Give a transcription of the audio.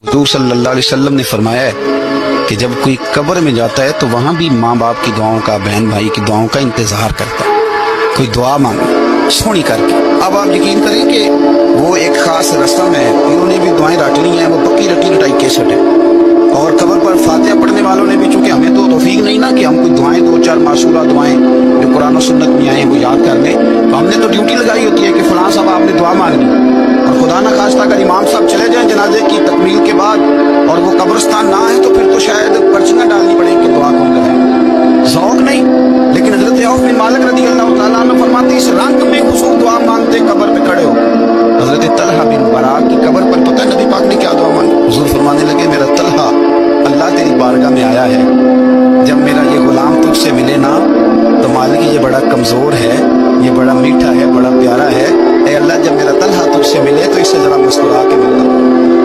حضور صلی اللہ علیہ وسلم نے فرمایا ہے کہ جب کوئی قبر میں جاتا ہے تو وہاں بھی ماں باپ کی دعاؤں کا، بہن بھائی کی دعاؤں کا انتظار کرتا ہے، کوئی دعا مانگے سونی کر کے۔ اب آپ یقین کریں کہ وہ ایک خاص رسم ہے، انہوں نے بھی دعائیں رٹ لی ہیں، وہ پکی رٹی رٹائی کیسٹ ہے، اور قبر پر فاتحہ پڑھنے والوں نے بھی، چونکہ ہمیں تو توفیق نہیں نا کہ ہم کوئی دعائیں دو چار معصورہ دعائیں جو قرآن و سنت میں آئے ہیں وہ یاد کر لیں، تو ہم نے تو ڈیوٹی لگائی ہوتی ہے کہ فلاں صاحب آپ نے دعا مانگنی، اور خدا نہ خواستہ اگر امام صاحب چلے جائیں جنازے کی تکمیل کے بعد اور وہ قبرستان نہ ہے تو پھر تو شاید پرچیاں ڈالنی پڑیں کہ دعا کون کرے، ذوق نہیں۔ لیکن حضرت عوف بن مالک رضی اللہ تعالیٰ عنہ فرماتے اس رنگ میں حضور دعا مانگتے قبر پہ کھڑے ہو۔ حضرت طلحہ بن برا کی قبر پر پتہ نبی پاک نے کیا دعا مانگی؟ حضور فرمانے لگے میرا طلحہ، اللہ تیری بارگاہ میں آیا ہے، جب میرا یہ غلام تجھ سے ملے نا تو مالک یہ بڑا کمزور ہے، یہ بڑا میٹھا ہے، بڑا پیارا ہے، اے اللہ جب میرا طلحہ تجھ سے ملے تو اس سے ذرا مسکرا کے ملنا۔